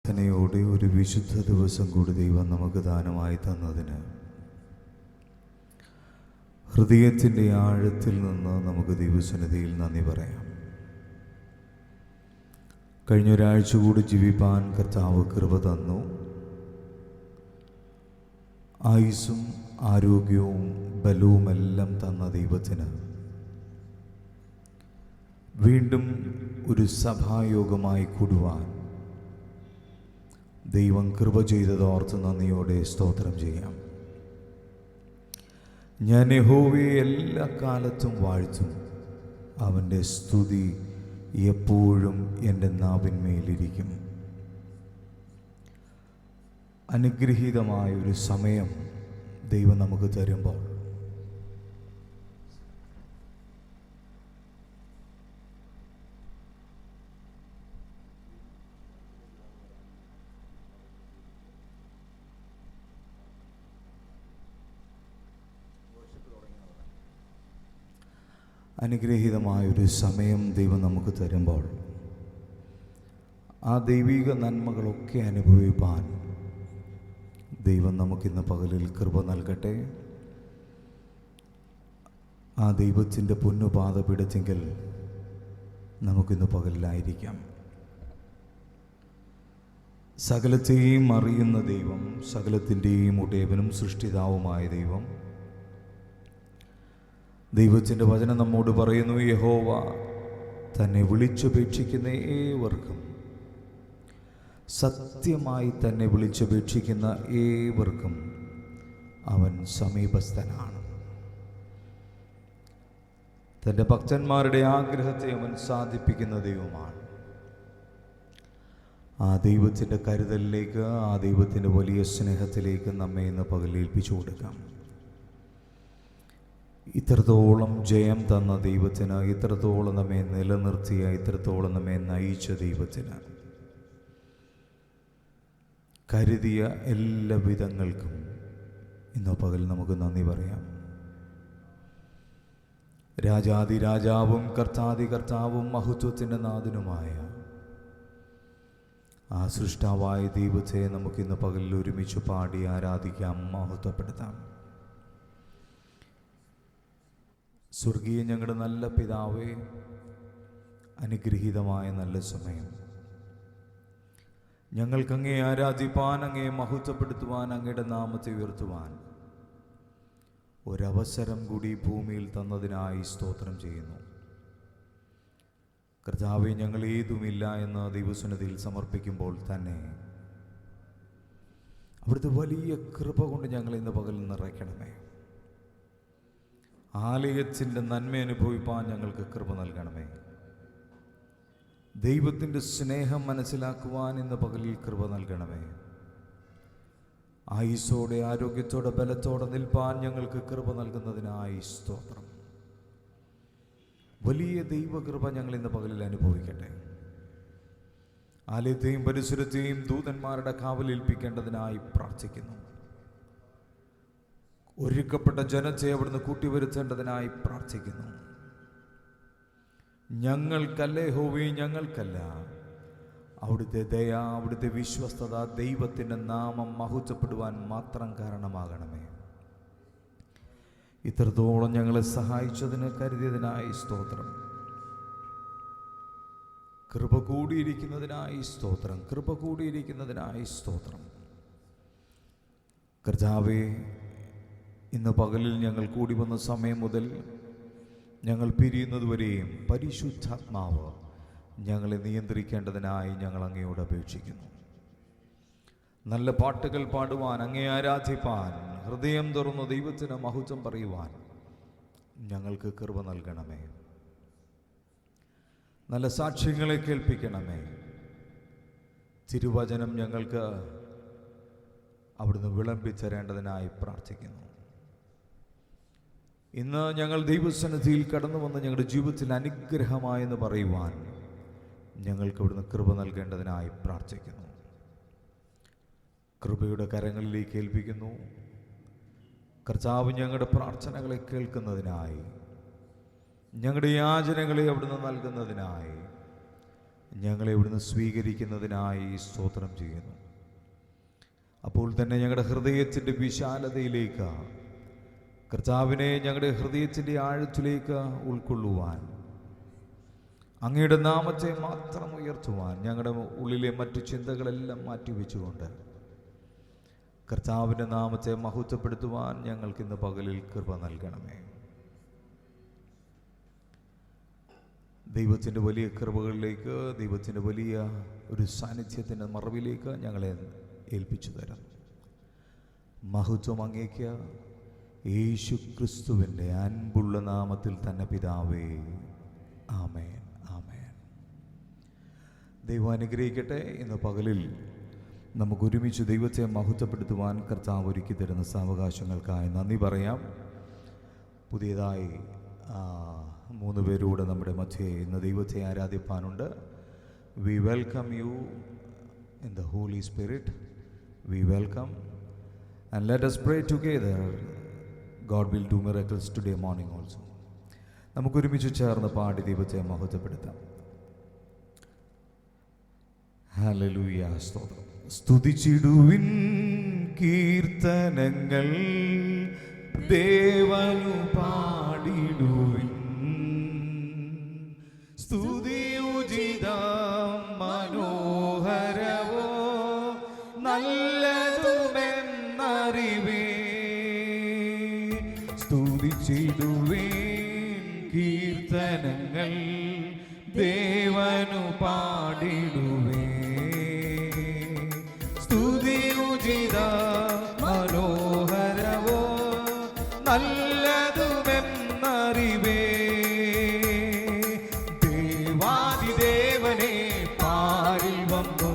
പ്രാർത്ഥനയോടെ ഒരു വിശുദ്ധ ദിവസം കൂടി ദൈവം നമുക്ക് ദാനമായി തന്നതിന് ഹൃദയത്തിൻ്റെ ആഴത്തിൽ നിന്ന് നമുക്ക് ദൈവസന്നിധിയിൽ നന്ദി പറയാം. കഴിഞ്ഞ ഒരാഴ്ച കൂടി ജീവിപ്പാൻ കർത്താവ് കൃപ തന്നു. ആയുസ്സും ആരോഗ്യവും ബലവുമെല്ലാം തന്ന ദൈവത്തിന് വീണ്ടും ഒരു സഭായോഗമായി കൂടുവാൻ ദൈവം കൃപ ചെയ്തതോർത്ത് നന്ദിയോടെ സ്തോത്രം ചെയ്യാം. ഞാൻ യഹോവയെ എല്ലാ കാലത്തും വാഴ്ത്തും. അവൻ്റെ സ്തുതി എപ്പോഴും എൻ്റെ നാവിന്മേലിരിക്കും. അനുഗ്രഹീതമായൊരു സമയം ദൈവം നമുക്ക് തരുമ്പോൾ അനുഗ്രഹീതമായൊരു സമയം ദൈവം നമുക്ക് തരുമ്പോൾ ആ ദൈവിക നന്മകളൊക്കെ അനുഭവിപ്പാൻ ദൈവം നമുക്കിന്ന് പകലിൽ കൃപ നൽകട്ടെ. ആ ദൈവത്തിൻ്റെ പൊന്നുപാദപീഠത്തിങ്കൽ നമുക്കിന്ന് പകലിലായിരിക്കാം. സകലത്തെയും അറിയുന്ന ദൈവം, സകലത്തിൻ്റെയും ഉടയവനും സൃഷ്ടിതാവുമായ ദൈവം, ദൈവത്തിൻ്റെ വചനം നമ്മോട് പറയുന്നു, യഹോവ തന്നെ വിളിച്ചപേക്ഷിക്കുന്ന ഏവർക്കും, സത്യമായി തന്നെ വിളിച്ചപേക്ഷിക്കുന്ന ഏവർക്കും അവൻ സമീപസ്ഥനാണ്. തൻ്റെ ഭക്തന്മാരുടെ ആഗ്രഹത്തെ അവൻ സാധിപ്പിക്കുന്ന ദൈവമാണ്. ആ ദൈവത്തിൻ്റെ കരുതലിലേക്ക്, ആ ദൈവത്തിൻ്റെ വലിയ സ്നേഹത്തിലേക്ക് നമ്മെ ഇന്ന് പകലേൽപ്പിച്ചു കൊടുക്കാം. ഇത്രത്തോളം ജയം തന്ന ദൈവത്തിന്, ഇത്രത്തോളം നമ്മെ നിലനിർത്തിയ, ഇത്രത്തോളം നമ്മെ നയിച്ച ദൈവത്തിന്, കരുതിയ എല്ലാ വിധങ്ങൾക്കും ഇന്ന് പകൽ നമുക്ക് നന്ദി പറയാം. രാജാതി രാജാവും കർത്താതി കർത്താവും മഹത്വത്തിൻ്റെ നാഥനുമായ ആ സൃഷ്ടാവായ ദൈവത്തെ നമുക്കിന്ന് പകലിൽ ഒരുമിച്ച് പാടി ആരാധിക്കാം, മഹത്വപ്പെടുത്താം. സ്വർഗീയ ഞങ്ങളുടെ നല്ല പിതാവേ, അനുഗ്രഹീതമായ നല്ല സമയം ഞങ്ങൾക്ക് അങ്ങേ ആരാധിപ്പാൻ, അങ്ങേ മഹത്വപ്പെടുത്തുവാൻ, അങ്ങയുടെ നാമത്തെ ഉയർത്തുവാൻ ഒരവസരം കൂടി ഭൂമിയിൽ തന്നതിനായി സ്തോത്രം ചെയ്യുന്നു. കർത്താവേ, ഞങ്ങൾ ഏതുമില്ല എന്ന് ദൈവസന്നിധിയിൽ സമർപ്പിക്കുമ്പോൾ തന്നെ അവിടുത്തെ വലിയ കൃപ കൊണ്ട് ഞങ്ങൾ ഇന്ന് പകൽ നിറയ്ക്കണമേ. ആലയത്തിൻ്റെ നന്മ അനുഭവിപ്പാൻ ഞങ്ങൾക്ക് കൃപ നൽകണമേ. ദൈവത്തിൻ്റെ സ്നേഹം മനസ്സിലാക്കുവാൻ ഇന്ന് പകലിൽ കൃപ നൽകണമേ. ആയുസ്സോടെ, ആരോഗ്യത്തോടെ, ബലത്തോടെ നിൽപ്പാൻ ഞങ്ങൾക്ക് കൃപ നൽകുന്നതിനായി സ്തോത്രം. വലിയ ദൈവകൃപ ഞങ്ങൾ ഇന്ന് പകലിൽ അനുഭവിക്കട്ടെ. ആലയത്തെയും പരിസരത്തെയും ദൂതന്മാരുടെ കാവലേൽപ്പിക്കേണ്ടതിനായി പ്രാർത്ഥിക്കുന്നു. ഒരുക്കപ്പെട്ട ജനത്തെ അവിടുന്ന് കൂട്ടിവരുത്തേണ്ടതിനായി പ്രാർത്ഥിക്കുന്നു. ഞങ്ങൾക്കല്ല യഹോവേ, ഞങ്ങൾക്കല്ല, അവിടുത്തെ ദയ, അവിടുത്തെ വിശ്വസ്തത ദൈവത്തിൻ്റെ നാമം മഹത്വപ്പെടുവാൻ മാത്രം കാരണമാകണമേ. ഇത്രത്തോളം ഞങ്ങളെ സഹായിച്ചതിന്, കരുതിയതിനായി സ്തോത്രം. കൃപ കൂടിയിരിക്കുന്നതിനായി സ്തോത്രം, കൃപ കൂടിയിരിക്കുന്നതിനായി സ്തോത്രം. കർത്താവേ, ഇന്ന് പകലിൽ ഞങ്ങൾ കൂടി വന്ന സമയം മുതൽ ഞങ്ങൾ പിരിയുന്നതുവരെയും പരിശുദ്ധാത്മാവ് ഞങ്ങളെ നിയന്ത്രിക്കേണ്ടതിനായി ഞങ്ങൾ അങ്ങയോട് അപേക്ഷിക്കുന്നു. നല്ല പാട്ടുകൾ പാടുവാൻ, അങ്ങേ ആരാധിപ്പാൻ, ഹൃദയം തുറന്ന് ദൈവത്തിന് മഹത്വം പറയുവാൻ ഞങ്ങൾക്ക് കൃപ നൽകണമേ. നല്ല സാക്ഷ്യങ്ങളെ കേൾപ്പിക്കണമേ. തിരുവചനം ഞങ്ങൾക്ക് അവിടുന്ന് വിളമ്പിച്ചരേണ്ടതിനായി പ്രാർത്ഥിക്കുന്നു. ഇന്ന് ഞങ്ങൾ ദൈവസന്നിധിയിൽ കടന്നു വന്ന് ഞങ്ങളുടെ ജീവിതത്തിൽ അനുഗ്രഹമായെന്ന് പറയുവാൻ ഞങ്ങൾക്ക് ഇവിടുന്ന് കൃപ നൽകേണ്ടതിനായി പ്രാർത്ഥിക്കുന്നു. കൃപയുടെ കരങ്ങളിലേക്ക് ഏൽപ്പിക്കുന്നു. കർത്താവ് ഞങ്ങളുടെ പ്രാർത്ഥനകളെ കേൾക്കുന്നതിനായി, ഞങ്ങളുടെ യാചനകളെ അവിടുന്ന് നൽകുന്നതിനായി ഞങ്ങളെ ഇവിടുന്ന് സ്വീകരിക്കുന്നതിനായി സ്തോത്രം ചെയ്യുന്നു. അപ്പോൾ തന്നെ ഞങ്ങളുടെ ഹൃദയത്തിൻ്റെ വിശാലതയിലേക്ക്, കർത്താവിനെ ഞങ്ങളുടെ ഹൃദയത്തിൻ്റെ ആഴത്തിലേക്ക് ഉൾക്കൊള്ളുവാൻ, അങ്ങയുടെ നാമത്തെ മാത്രം ഉയർത്തുവാൻ, ഞങ്ങളുടെ ഉള്ളിലെ മറ്റു ചിന്തകളെല്ലാം മാറ്റിവെച്ചുകൊണ്ട് കർത്താവിൻ്റെ നാമത്തെ മഹത്വപ്പെടുത്തുവാൻ ഞങ്ങൾക്കിന്ന് പകലിൽ കൃപ നൽകണമേ. ദൈവത്തിൻ്റെ വലിയ കൃപകളിലേക്ക്, ദൈവത്തിൻ്റെ വലിയ ഒരു സാന്നിധ്യത്തിൻ്റെ മറവിലേക്ക് ഞങ്ങളെ ഏൽപ്പിച്ചു തരാം. മഹത്വം അങ്ങേക്ക് യേശു ക്രിസ്തുവിൻ്റെ അൻപുള്ള നാമത്തിൽ തന്നെ പിതാവേ, ആമേൻ, ആമേൻ. ദൈവം അനുഗ്രഹിക്കട്ടെ. ഇന്ന് പകലിൽ നമുക്കൊരുമിച്ച് ദൈവത്തെ മഹത്വപ്പെടുത്തുവാൻ കർത്താവ് ഒരുക്കി തരുന്ന സാവകാശങ്ങൾക്കായി നന്ദി പറയാം. പുതിയതായി 3 പേരൂടെ നമ്മുടെ മധ്യേ ഇന്ന് ദൈവത്തെ ആരാധിപ്പാനുണ്ട്. We welcome you in the Holy Spirit. We welcome and let us pray together. God will do miracles today morning also. നമുക്കൊരുമിച്ച് ചേർന്ന് പാടി ദൈവത്തെ മഹത്വപ്പെടുത്താം. ഹല്ലേലൂയ, സ്തോത്രം. സ്തുതിച്ചിടുവിൻ കീർത്തനങ്ങൾ ദേവനു പാടിടുവിൻ, സ്തുതിയുചിതം മനോഹരവോ നല്ലതുമെന്നറിവേ. സ്തുതിച്ചിടുവിൻ കീർത്തനങ്ങൾ ദേവനു പാടിടുവേ, സ്തുതിയുചിത മനോഹരവോ നല്ലതുമെന്നറിവേ. ദേവാദിദേവനെ പാരിൽ വന്നോ,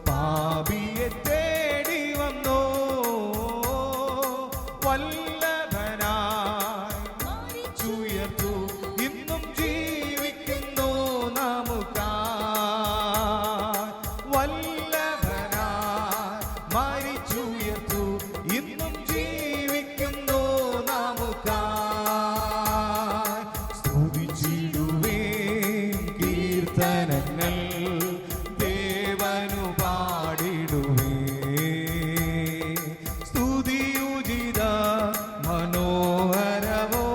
പാപിയെ തേടി വന്നോ, വല്ലഭനായി ചുയർത്തു ഇന്നും ജീവിക്കുന്നു നമുക്കായി. വല്ലഭനായി മരിച്ചുയർത്തു ഇന്നും ജീവിക്കുന്നു നമുക്കായി. സ്തുതിച്ചിടുവേൻ കീർത്തനങ്ങൾ ദേവനു പാടിടുവേ, സ്തുതിയുചിത മനോഹരവോ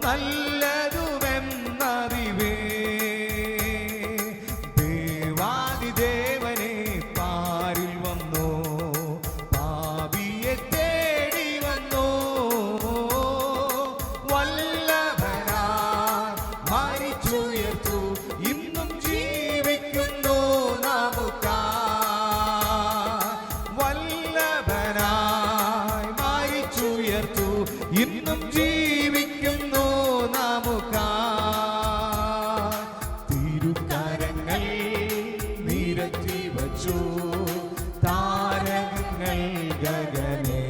നല്ലതുമെന്നറിവേ. ദേവാദിദേവനെ പാരിൽ വന്നോ, പാപിയെ തേടി വന്നോ, വല്ലഭനായി മരിച്ചുയർത്തു ഇന്നും ജീവിക്കുന്നു നമുക്കായി. വല്ലഭനായി മരിച്ചുയർത്തു ഇന്നും ജീവിക്കുന്നു നമുക്കായി. തിരുക്കരങ്ങൾ നിരത്തി വച്ചു താരകങ്ങൾ ഗഗനേ,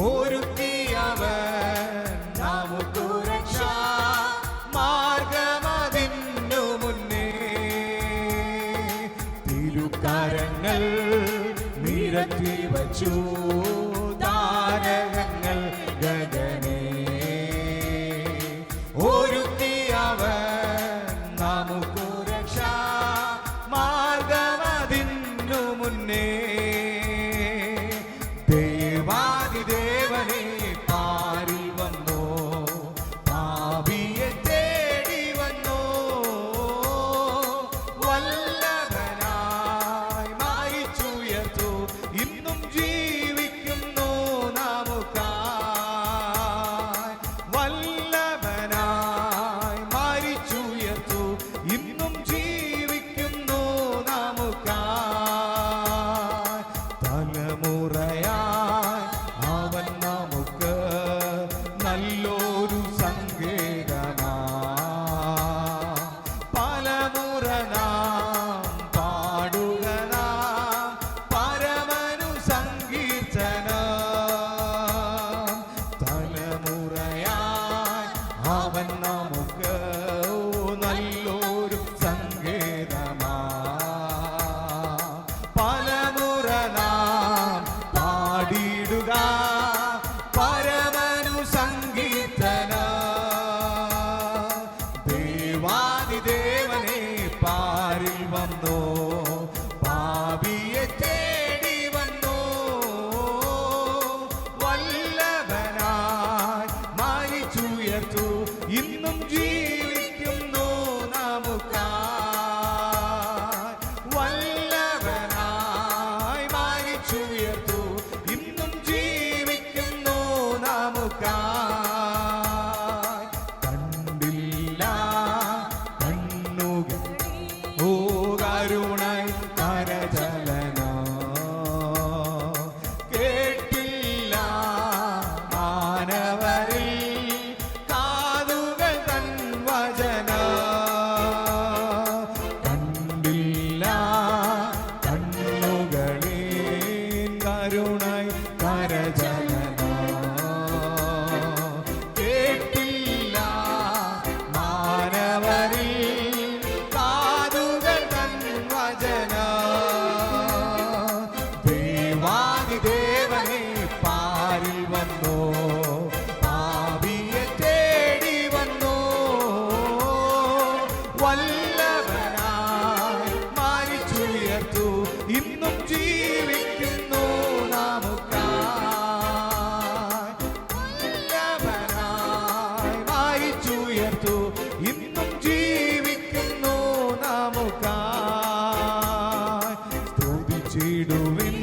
ഒരുക്കിയവൻ നമുക്കു രക്ഷാ മാർഗമതിന്നു മുന്നേ. തിരുക്കരങ്ങൾ നിരത്തി വച്ചു താരകങ്ങൾ ഗഗനേ, ഒരുക്കിയവൻ നമുക്കു രക്ഷാ മാർഗമതിന്നു മുന്നേ. ദേവാദിദേവനെ പാരിൽ വന്നോ, പാപിയെ തേടി വന്നോ, വല്ലഭനായി മരിച്ചുയർത്തു ഇന്നും ജീവിക്കുന്നു നമുക്കായി. വല്ലഭനായി മരിച്ചുയർത്തു ഇന്നും ജീവിക്കുന്നു നമുക്കായി. തലമുറയായി അവൻ നമുക്ക് നല്ലൊരു സങ്കേതമാ, പലമുറ നാം പാടുക നാം പരമനു സങ്കീർത്തനം. തലമുറയായി അവൻ നമുക്ക് നല്ലൊരു സങ്കേതമാ, പലമുറ നാം പാടിടുക പരമനു സങ്കീർത്തനം. ദേവാദിദേവനെ കരുണൈ കരചലനോ കേട്ടില്ല മാനവരിൽ കാതുകൾ തൻ വചന കണ്ടില്ല കണ്ണുകളിൽ കരുണൈ കരചലനോ കേട്ടില്ല മാനവരിൽ കാതുകൾ തൻ വചന ദേവാദിദേവനെ പാരിൽ വന്നോ പാപിയെ തേടി വന്നോ വല്ലഭനായി മരിച്ചുയർത്തു ഇന്നും ജീവിക്കുന്നു നമുക്കായി വല്ലഭനായി മരിച്ചുയർത്തു ഇന്നും ജീവിക്കുന്നു നമുക്കായി സ്തുതിച്ചിടുവിൻ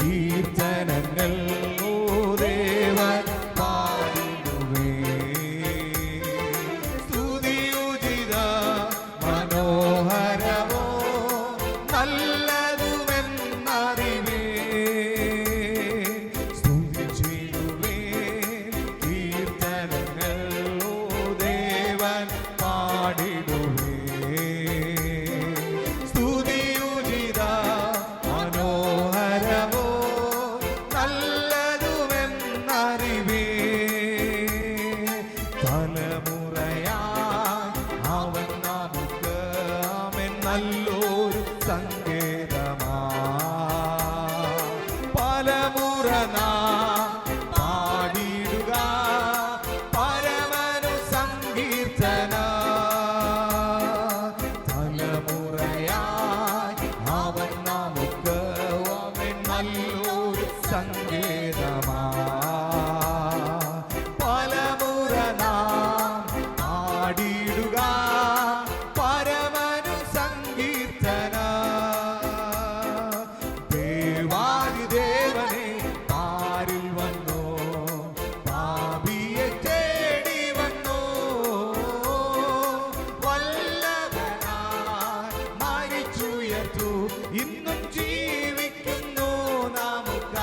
കീർത്തനങ്ങൾ ഓ ദേവൻ പാടിടുവേ സ്തുതിയുചിത മനോഹരമോ നല്ലതുമെന്നറിവേ സ്തുതിച്ചിടുവേ കീർത്തനങ്ങൾ ഓ ദേവൻ പാടിടുവേ സ്തുതിയുചിത മനോഹരമോ നല്ലതുമെന്നറിവേ തലമുറയായി അവൻ നമുക്ക് അവൻ നല്ലൊരു സങ്കേതമാ പലമുറ നാം പാടിടുക പരമനു സങ്കീർത്തന തലമുറയായി അവൻ നമുക്ക് അവൻ നല്ലൊരു സങ്കേതമാ പലമുറ നാം പാടിടുക പരമനു സങ്കീർത്തന ദേവാദിദേവനെ പാരിൽ വന്നോ പാപിയെ തേടി വന്നോ വല്ലഭനായി മരിച്ചുയർത്തു ഇന്നും ജീവിക്കുന്നു നമുക്കായി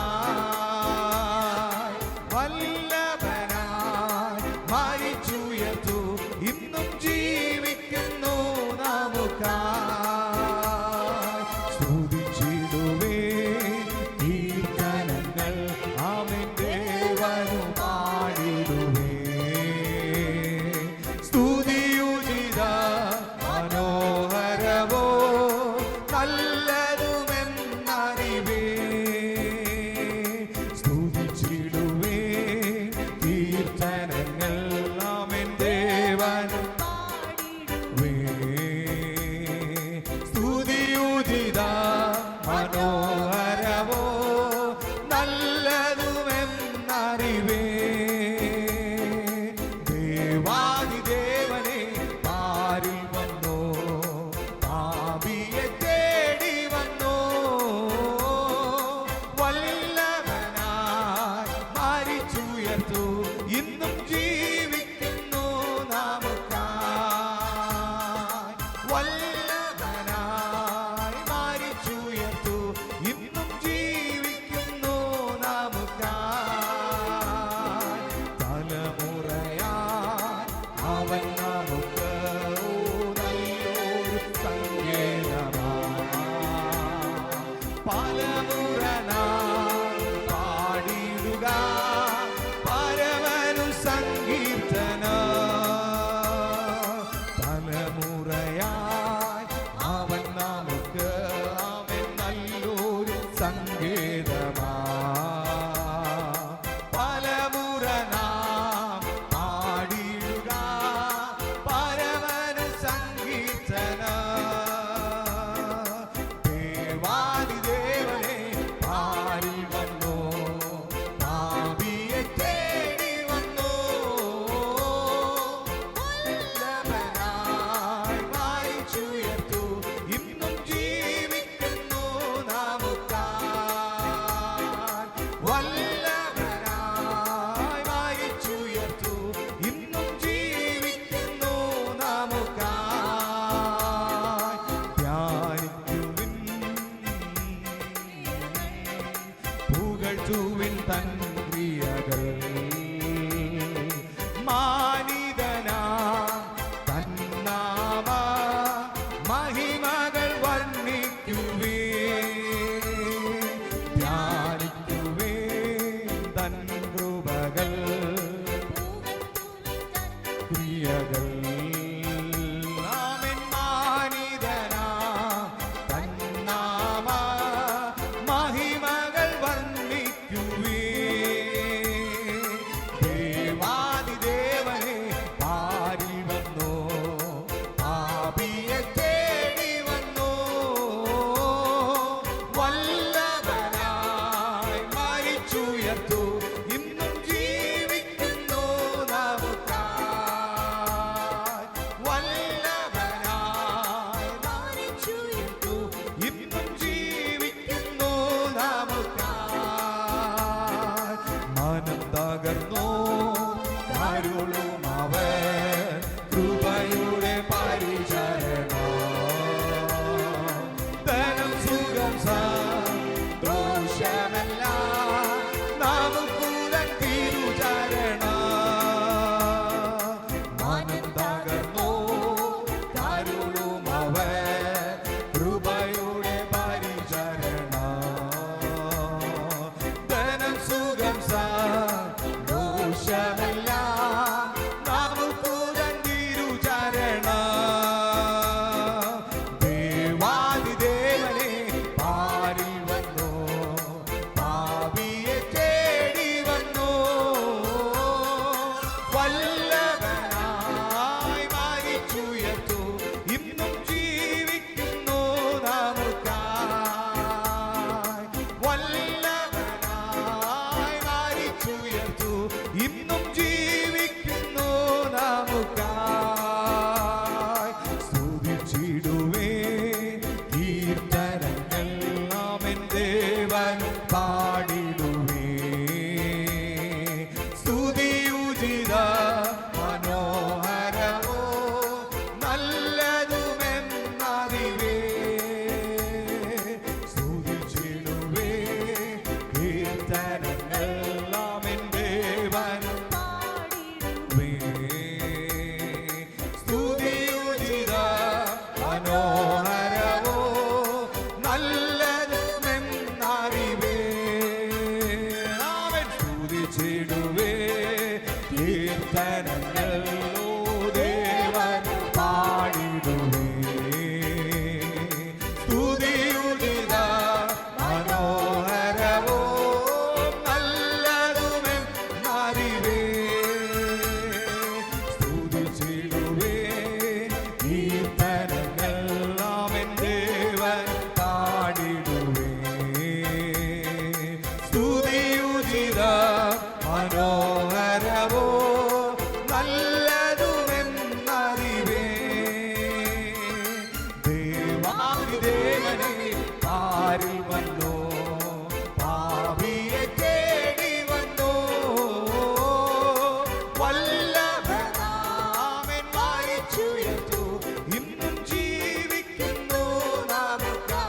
വല്ലഭനായി മരിച്ചുയർത്തു ഇന്നും ജീവിക്കുന്നു നമുക്കായി സ്തുതിച്ചിടുവേ കീർത്തനങ്ങൾ അവൻ ദേവനു പാടിടുവേ സ്തുതിയുചിത മനോഹരമോ നല്ലതുമെന്നറിവേ സ്തുതിച്ചിടുവേ കീർത്തനങ്ങൾ അവൻ ദേവനു പാടിടുവേ സ്തുതിയുചിത മനോഹരമോ നല്ലതുമെന്നറിവേ ദേവാദിദേവനെ പാരിൽ വന്നോ പാപിയെ തേടി വന്നോ വല്ലഭനായി മരിച്ചുയർത്തു ഇന്നും ജീവിക്കുന്നു നമുക്കായി വല്ലഭനായി മരിച്ചുയർത്തു ഇന്നും ജീവിക്കുന്നു നമുക്കായി തലമുറയായി അവൻ നമുക്ക് നല്ലൊരു സങ്കേതമാ പലമുറ നാം പാടിടുക പരമനു സങ്കീർത്തന തലമുറയായി അവൻ നമുക്ക് അവൻ നല്ലൊരു സങ്കേതമാ പലമുറ നാം പാടിടുക പരമനു സങ്കീർത്തന ദേവാദിദേവനെ പാരിൽ വന്നോ പാപിയെ തേടി വന്നോ വല്ലഭനായി മരിച്ചുയർത്തു ഇന്നും ജീവിക്കുന്നു നമുക്കായി തൻ ക്രിയകൾ മാനിതനാ തന്നാമ മഹിമകൾ വർണ്ണിക്കുവേ ധ്യാനിക്കുവേ തൻ കൃപകൾ ക്രിയകൾ കൃപയുടെ പരിചരണ ധനം സുഖം സന്തോഷമല്ല നമുക്കുതൻ തിരുചരണ മനം തകർന്നോ കരുളും അവൻ കൃപയുടെ പരിചരണ ധനം സുഖം സന്തോഷമല്ല ഇന്നും ജീവിക്കുന്നു നമുക്കായി സ്തുതിച്ചിടുവേ കീർത്തനങ്ങൾ നാമെൻ ദേവൻ പാടിടുവേ സ്തുതിയുചിത മനോഹരമോ നല്ലതുമെന്നറിവേ സ്തുതിച്ചിടുവേ കീർത്തനങ്ങൾ മനോഹരവോ നല്ലതുമെന്നറിവേ അവൻ സ്തുതിച്ചിടുവേ കീർത്തനങ്ങളോ ദേവൻ പാടിടുവേ സ്തുതിയുചിത മനോഹരവോ നല്ലതുമെന്നറിവേ സ്തുതിച്ചിടുവേ മനോഹരവോ നല്ലതുമെന്നറിവേ ദേവാദിദേവനെ പാരിൽ വന്നോ പാപിയെ തേടി വന്നോ വല്ലഭനാമൻ മരിച്ചുയർത്തു ഇന്നും ജീവിക്കുന്നു നമുക്കായി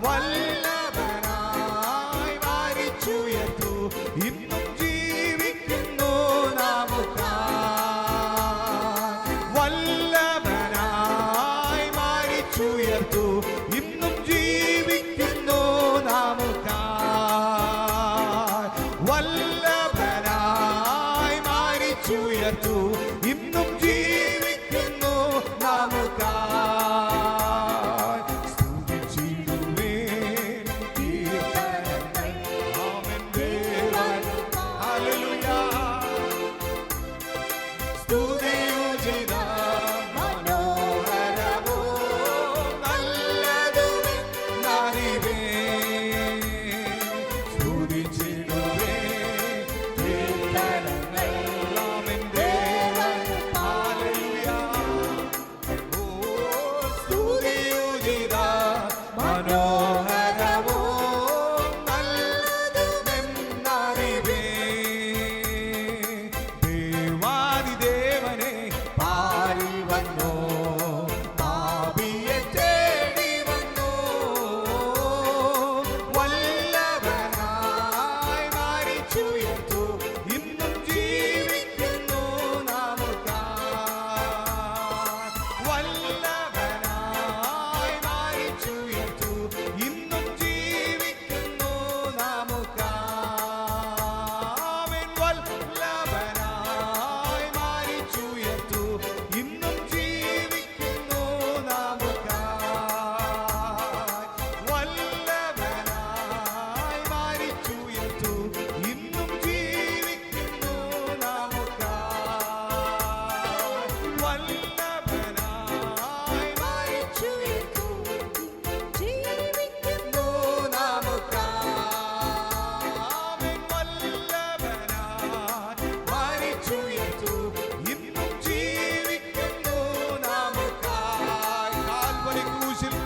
വല്ലഭനായി മരിച്ചുയർത്തു ഇന്നും ജീവിക്കുന്നു നമുക്കായി വല്ലഭനായി മരിച്ചുയർത്തു ഇന്നും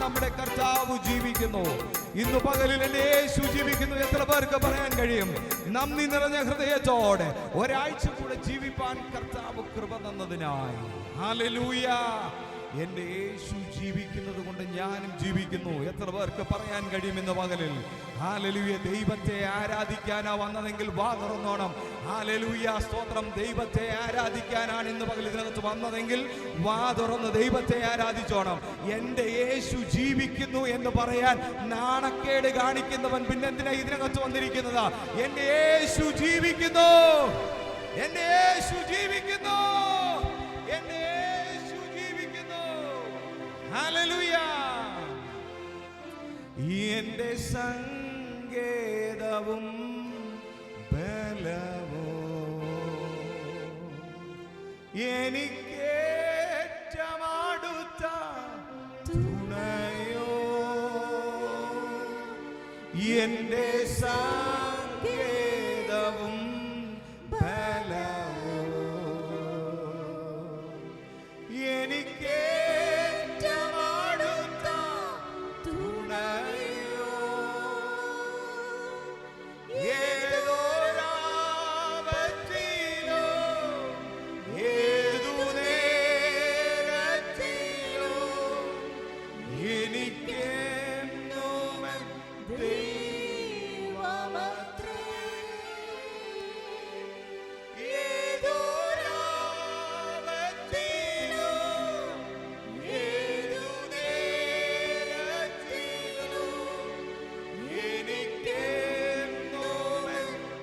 നമ്മുടെ കർത്താവ് ജീവിക്കുന്നു. ഇന്ന് പകലിൽ എൻ്റെ യേശു ജീവിക്കുന്നു. എത്ര പേർക്ക് പറയാൻ കഴിയും? നന്ദി നിറഞ്ഞ ഹൃദയത്തോടെ ഒരാഴ്ച കൂടെ ജീവിപ്പാൻ കർത്താവ് കൃപ തന്നതിനായി. ഹല്ലേലൂയ. എൻ്റെ യേശു ജീവിക്കുന്നത് കൊണ്ട് ഞാനും ജീവിക്കുന്നു. എത്ര പേർക്ക് പറയാൻ കഴിയുമെന്ന് പകലിൽ? ഹല്ലേലൂയ. ദൈവത്തെ ആരാധിക്കാനാ വന്നതെങ്കിൽ വാ തുറന്നോണം. ഹല്ലേലൂയ, സ്തോത്രം. ദൈവത്തെ ആരാധിക്കാനാണ് ഇന്ന് പകൽ ഇതിനകത്ത് വന്നതെങ്കിൽ വാ തുറന്ന് ദൈവത്തെ ആരാധിച്ചോണം. എൻ്റെ യേശു ജീവിക്കുന്നു എന്ന് പറയാൻ നാണക്കേട് കാണിക്കുന്നവൻ പിന്നെ എന്തിനാ ഇതിനകത്ത് വന്നിരിക്കുന്നത്? എൻ്റെ യേശു ജീവിക്കുന്നു, എൻ്റെ യേശു ജീവിക്കുന്നു, എൻ്റെ യേശു ജീവിക്കുന്നു. ഹല്ലേലൂയ. എൻ്റെ സങ്കേതവും ബലവോ എനിക്കേറ്റമടുത്ത തുണയോ, എൻ്റെ സങ്കേതവും ബലവോ എനിക്കേറ്റമടുത്ത തുണയോ, ഏതൊരാപത്തിലോ ഏതു നേരത്തിലോ എനിക്കെന്നും ദൈവമത്രേ. ഏതൊരാപത്തിലോ ഏതു നേരത്തിലോ എനിക്കെന്നും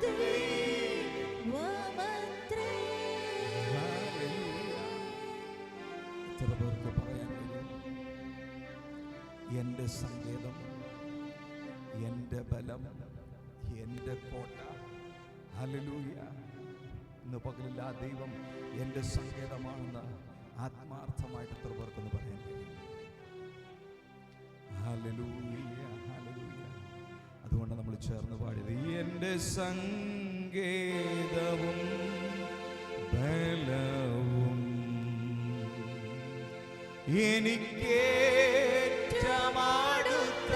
ദൈവമത്രേ. എത്ര പേർക്ക് പറയാൻ കഴിയും? എൻ്റെ സങ്കേതം, എൻ്റെ ബലം, എൻ്റെ കോട്ട. ഹല്ലേലൂയ. ഇന്ന് പകലിൽ ആ ദൈവം എൻ്റെ സങ്കേതമാണെന്ന് ആത്മാർത്ഥമായിട്ട് എത്ര പേർക്കൊന്ന് പറയാൻ കഴിയും? Hallelujah, hallelujah. അതുകൊണ്ട് നമ്മൾ ചേർന്ന് പാടിയത് എൻ്റെ സങ്കേതവും ബലവും എനിക്കേറ്റമടുത്ത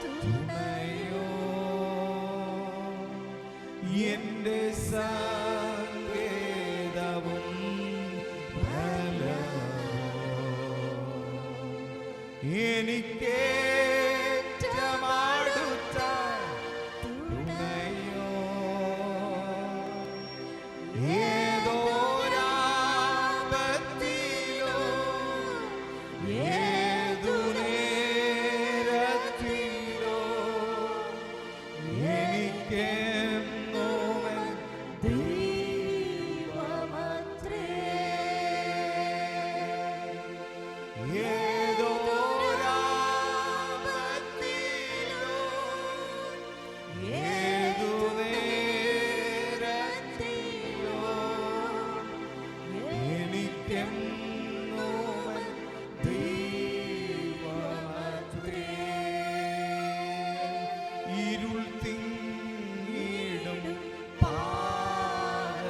തുണയോ, എൻ്റെ സങ്കേതവും ബലവും എനിക്കേറ്റമടുത്ത തുണയോ, ഏതൊരാപത്തിലോ ഏതു നേരത്തിലോ എനിക്കെന്നും ദൈവമത്രേ. ഏതൊരാപത്തിലോ ഏതു നേരത്തിലോ എനിക്കെന്നും ദൈവമത്രേ. ഇരുൾ തിങ്ങിടും പാതകളിൽ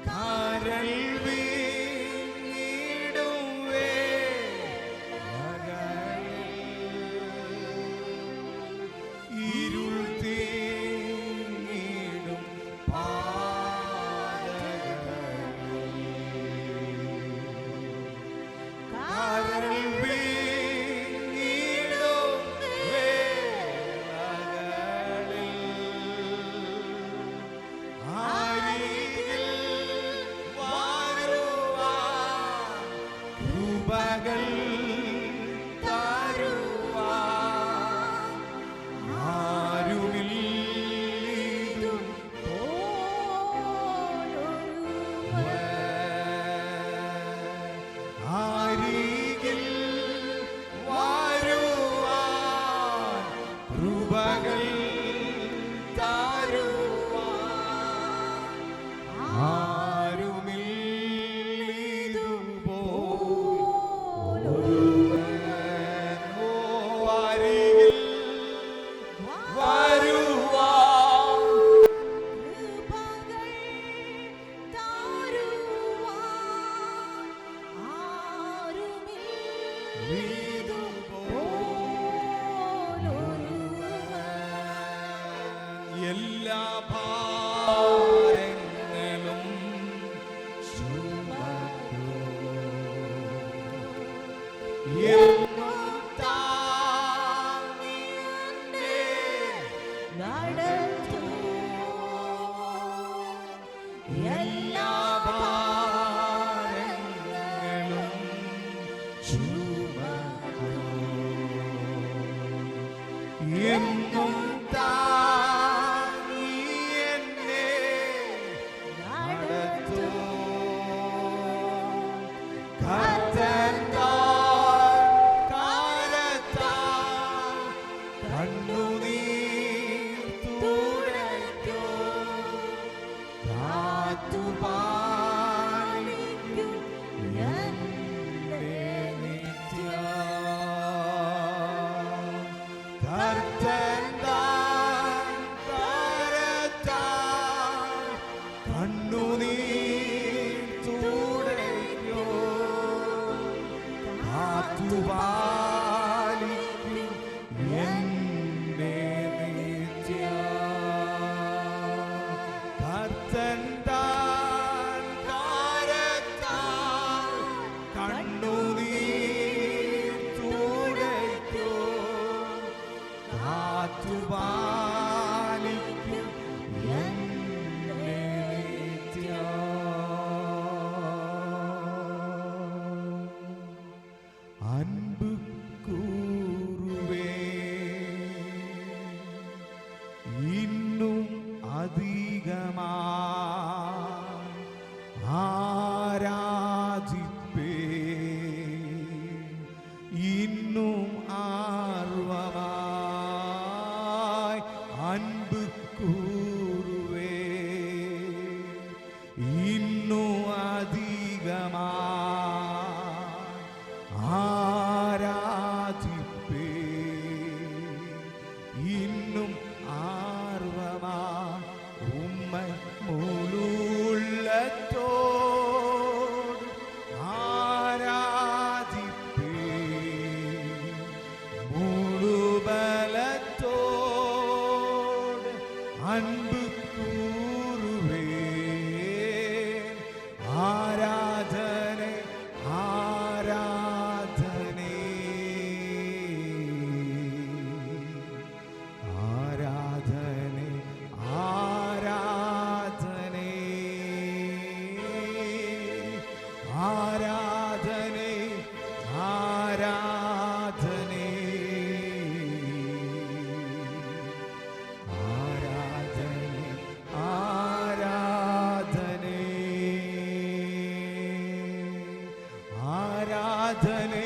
കരൾ വീങ്ങിടും വേളകളിൽ, ഇരുൾ തിങ്ങിടും പാതകളിൽ കരൾ വീങ്ങിടും വേളകളിൽ അരികിൽ വരുവാൻ കൃപകൾ തരുവാൻ ആരുമില്ലിതും അരികിൽ വരുവാൻ കൃപകൾ തരുവാൻ ആരുമില്ലിതുപോലൊരു എല്ലാ ഭാരങ്ങളും എന്നും താങ്ങി എന്നെ നടത്തും. എല്ലാ ഭാരങ്ങളും എന്നും താങ്ങി എന്നെ നടത്തും. കർത്തൻ കരത്താൽ കണ്ണുനീർ തുടയ്ക്കും. കാത്തുപാലിക്കും എന്നെ നിത്യം. കർത്തൻ കരത്താൽ കണ്ണുനീർ തുടയ്ക്കും. കാത്തുപാലിക്കും എന്നെ നിത്യം. കർത്തൻ കരത്താൽ കണ്ണുനീർ തുടയ്ക്കും. കാത്തുപാലിക്കും എന്നെ നിത്യം. അൻപു കൂറുവേ ഇന്നും അധികമായി ആരാധിപ്പേ. ഇന്നും ആർവമായി അൻപു കൂറുവേ ഇന്നും അധികമായി ആരാധിപ്പേ. ഇന്നും ആർവമായി ഉമ്മ മുഴുള്ളത്തോട് ആരാധിപ്പേ. മുഴുബലത്തോട് അൻപു കൂറുവേ. ആരാധന ആരാധനേ ആരാധനേ ആരാധനേ ആരാധനേ ആരാധനേ ആരാധനേ ആരാധനേ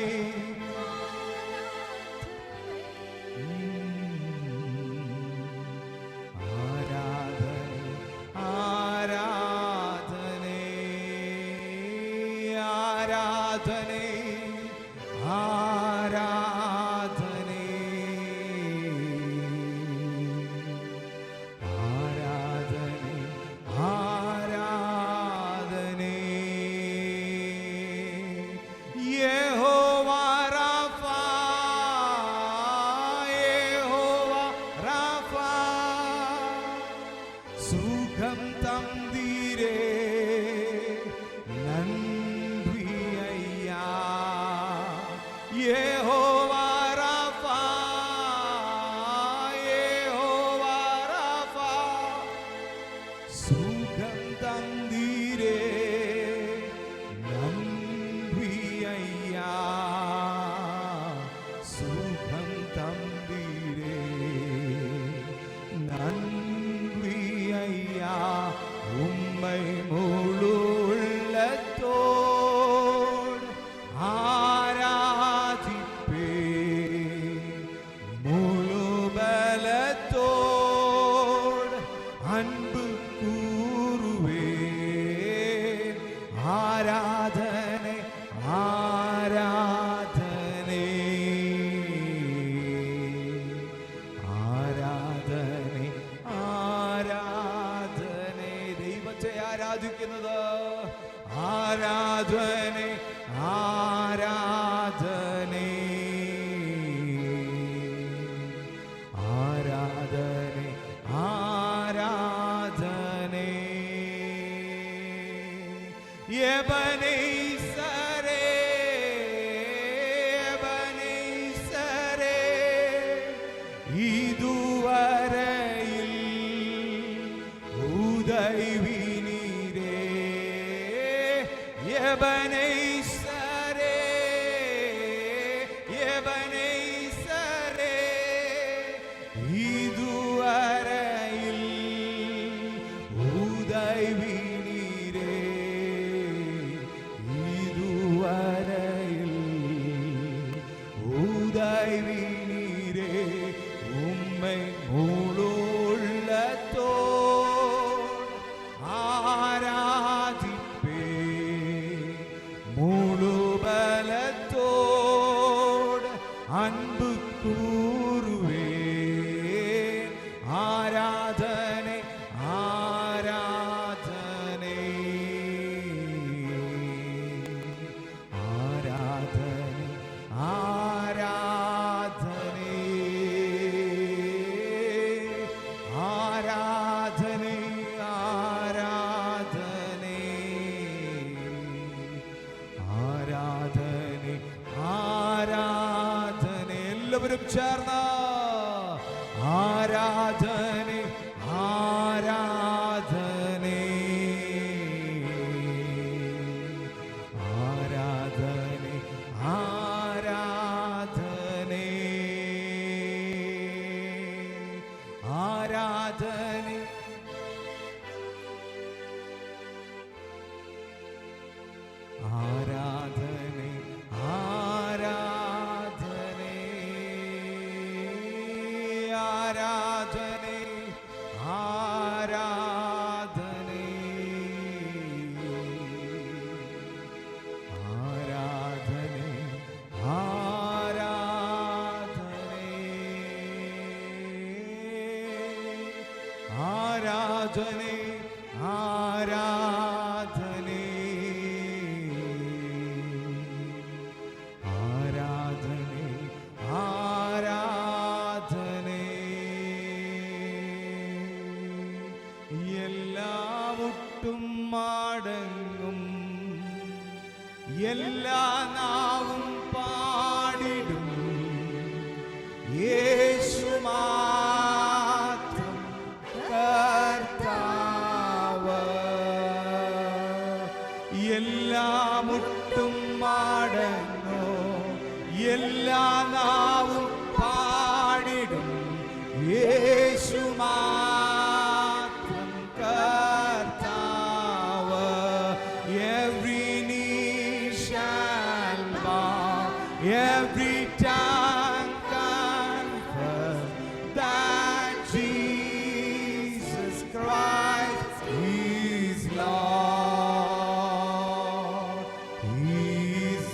ആരാധനേ ആരാധനേ ആരാധനേ ആരാധനേ ആരാധനേ. യഹോവ റാഫ യഹോവ റാഫ സുഖം തന്തീരേ നന്ദി അയ്യാ. യഹോവ റാഫ യഹോവ റാഫ സുഖം തന്തീരേ നന്ദി അയ്യാ. സുഖം തന്തീരേ നന്ദി അയ്യാ. ഉമ്മൈ മുഴുള്ളത്തോട് ആരാധിപ്പേ. മുഴുബലത്തോട് അൻപു കൂറുവേ. ആരാധന ആരാധനേ ആരാധന ആരാധനേ. ദൈവത്തെ ആരാധിക്കുന്നത് ആരാധന ആരാധനേ கைவினீரே உம்மை முழு உள்ளத்தோ ஆராதிப்பே முழு பலத்தோடு அன்பு கூறுவே ஆராதனை ஆராதனை ஆராதனை ஆராதனை ஆராதனை ആരാധന ആരാധന എല്ലാവരും ചേർന്ന ആരാധന ആരാധന ആരാധന ആരാധന ആരാധന ആരാധന ആരാധന ആരാധന ആരാധന ആരാധന ആരാധന ആരാധന എല്ലാമുട്ടും മടങ്ങും എല്ലാ നാവും പാടിടും യേശു മാത്രം കർത്താവ് എല്ലാമുട്ടും മടങ്ങോ എല്ലാ നാവും പാടിടും യേശു മാത്രം കർത്താവ് every knee shall bow every tongue confess that Jesus Christ is Lord. He is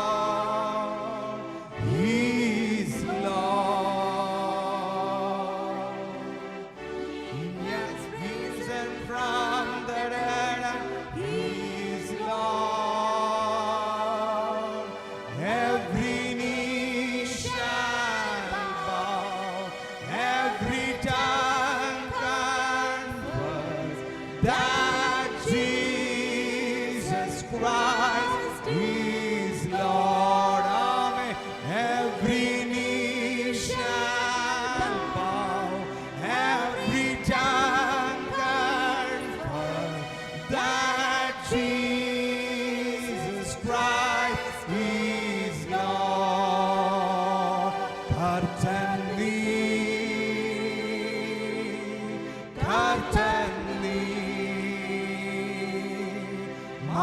Lord. He is Lord. He has risen from the dead and He is Lord. Every knee shall bow, every tongue confess that Jesus Christ is Lord. Amen. Every knee shall bow, every tongue confess that Jesus Christ is Lord. കർത്തൻ നീ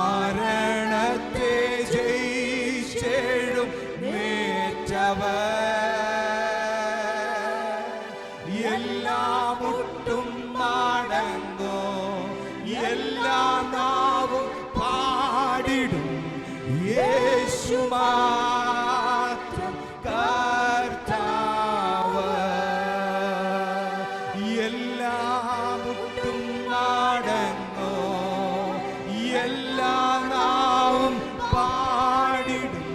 മരണത്തെ ജയിച്ചെഴും മേറ്റവൻ എല്ലാ മുട്ടും മടങ്ങോ എല്ലാ നാവും പാടിടും യേശു മാത്രം കർത്താവ് എല്ലാ മുട്ടും മടങ്ങോ എല്ലാ നാവും പാടിടും